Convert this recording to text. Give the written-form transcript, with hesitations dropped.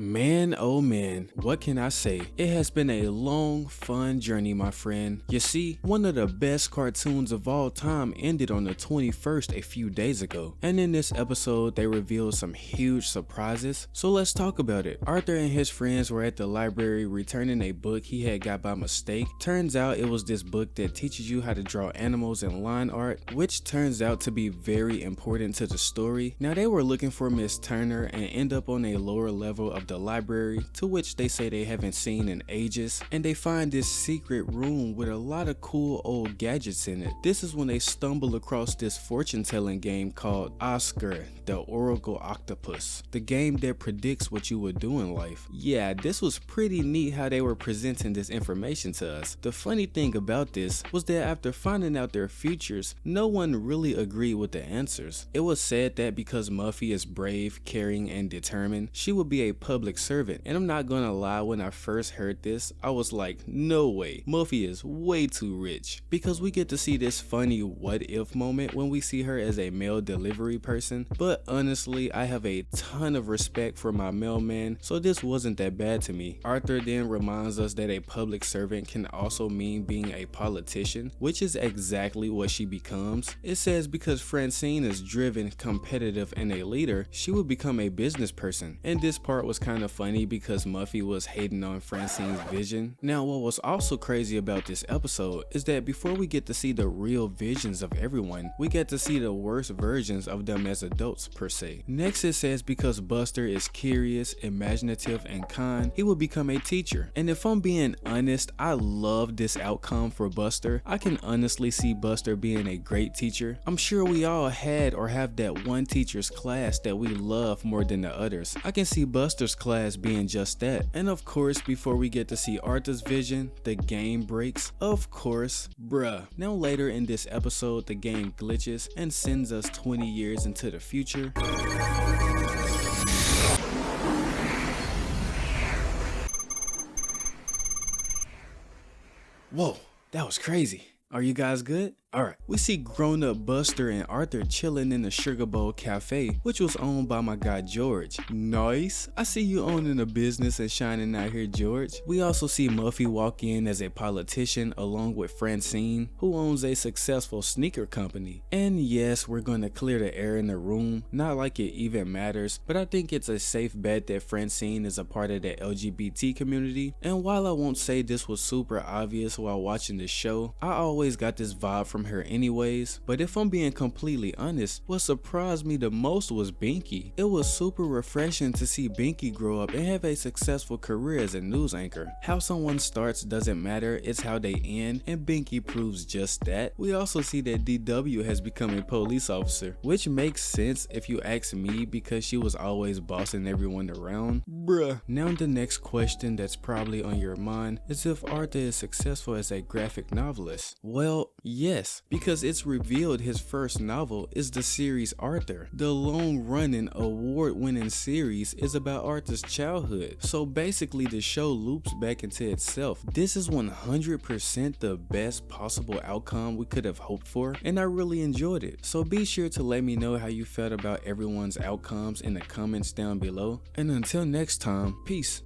Man, oh man, what can I say? It has been a long, fun journey, my friend. You see, one of the best cartoons of all time ended on the 21st a few days ago. And in this episode, they revealed some huge surprises. So let's talk about it. Arthur and his friends were at the library returning a book he had got by mistake. Turns out it was this book that teaches you how to draw animals in line art, which turns out to be very important to the story. Now they were looking for Miss Turner and end up on a lower level of the library, to which they say they haven't seen in ages, and they find this secret room with a lot of cool old gadgets in it. This is when they stumble across this fortune telling game called Oscar the Oracle Octopus, the game that predicts what you would do in life. Yeah, this was pretty neat how they were presenting this information to us. The funny thing about this was that after finding out their futures, no one really agreed with the answers. It was said that because Muffy is brave, caring, and determined, she would be a public servant. And I'm not gonna lie, when I first heard this, I was like, no way, Muffy is way too rich. Because we get to see this funny what if moment when we see her as a mail delivery person. But honestly, I have a ton of respect for my mailman, so this wasn't that bad to me. Arthur then reminds us that a public servant can also mean being a politician, which is exactly what she becomes. It says because Francine is driven, competitive, and a leader, she would become a business person. And this part was kind of funny because Muffy was hating on Francine's vision. Now what was also crazy about this episode is that before we get to see the real visions of everyone, we get to see the worst versions of them as adults per se. Next it says because Buster is curious, imaginative, and kind, he will become a teacher. And if I'm being honest, I love this outcome for Buster. I can honestly see Buster being a great teacher. I'm sure we all had or have that one teacher's class that we love more than the others. I can see Buster's class being just that. And of course, before we get to see Arthur's vision, the game breaks. Of course, bruh. Now later in this episode, the game glitches and sends us 20 years into the future. Whoa, that was crazy. Are you guys good? Alright, we see grown-up Buster and Arthur chilling in the Sugar Bowl Cafe, which was owned by my guy George. Nice! I see you owning a business and shining out here, George. We also see Muffy walk in as a politician along with Francine, who owns a successful sneaker company. And yes, we're gonna clear the air in the room, not like it even matters, but I think it's a safe bet that Francine is a part of the LGBT community. And while I won't say this was super obvious while watching the show, I always got this vibe from her anyways. But if I'm being completely honest, what surprised me the most was Binky. It was super refreshing to see Binky grow up and have a successful career as a news anchor. How someone starts doesn't matter, it's how they end, and Binky proves just that. We also see that DW has become a police officer, which makes sense if you ask me because she was always bossing everyone around. Bruh. Now the next question that's probably on your mind is if Arthur is successful as a graphic novelist. Well, yes, because it's revealed his first novel is the series Arthur. The long-running, award-winning series is about Arthur's childhood, so basically the show loops back into itself. This is 100% the best possible outcome we could have hoped for, and I really enjoyed it. So be sure to let me know how you felt about everyone's outcomes in the comments down below, and until next time, peace.